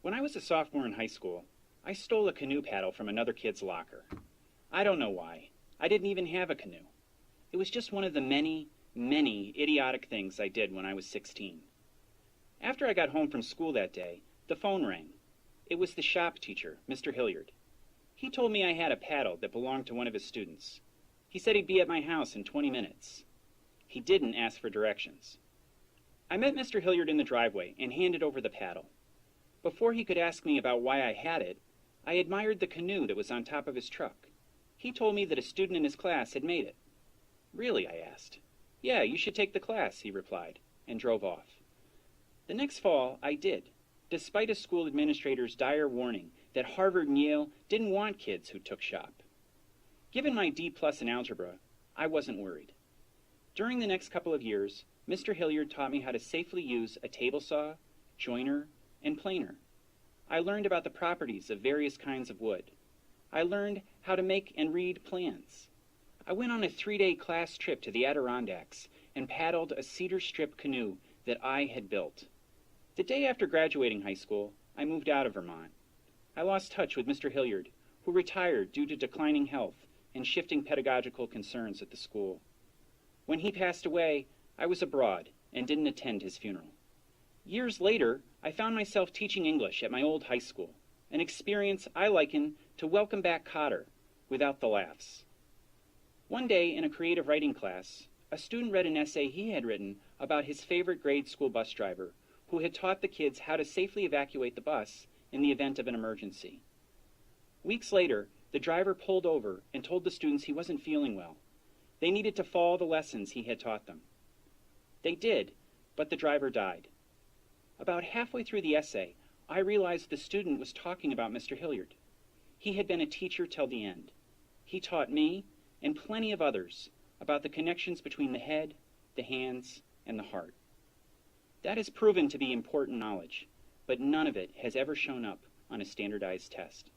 When I was a sophomore in high school, I stole a canoe paddle from another kid's locker. I don't know why. I didn't even have a canoe. It was just one of the many, many idiotic things I did when I was 16. After I got home from school that day, the phone rang. It was the shop teacher, Mr. Hilliard. He told me I had a paddle that belonged to one of his students. He said he'd be at my house in 20 minutes. He didn't ask for directions. I met Mr. Hilliard in the driveway and handed over the paddle. Before he could ask me about why I had it, I admired the canoe that was on top of his truck. He told me that a student in his class had made it. Really, I asked. Yeah, you should take the class, he replied, and drove off. The next fall, I did, despite a school administrator's dire warning that Harvard and Yale didn't want kids who took shop. Given my D+ in algebra, I wasn't worried. During the next couple of years, Mr. Hilliard taught me how to safely use a table saw, joiner, and planer. I learned about the properties of various kinds of wood. I learned how to make and read plans. I went on a 3-day class trip to the Adirondacks and paddled a cedar strip canoe that I had built. The day after graduating high school, I moved out of Vermont. I lost touch with Mr. Hilliard, who retired due to declining health and shifting pedagogical concerns at the school. When he passed away, I was abroad and didn't attend his funeral. Years later, I found myself teaching English at my old high school, an experience I liken to Welcome Back Kotter, without the laughs. One day in a creative writing class, a student read an essay he had written about his favorite grade school bus driver, who had taught the kids how to safely evacuate the bus in the event of an emergency. Weeks later, the driver pulled over and told the students he wasn't feeling well. They needed to follow the lessons he had taught them. They did, but the driver died. About halfway through the essay, I realized the student was talking about Mr. Hilliard. He had been a teacher till the end. He taught me, and plenty of others, about the connections between the head, the hands, and the heart. That has proven to be important knowledge, but none of it has ever shown up on a standardized test.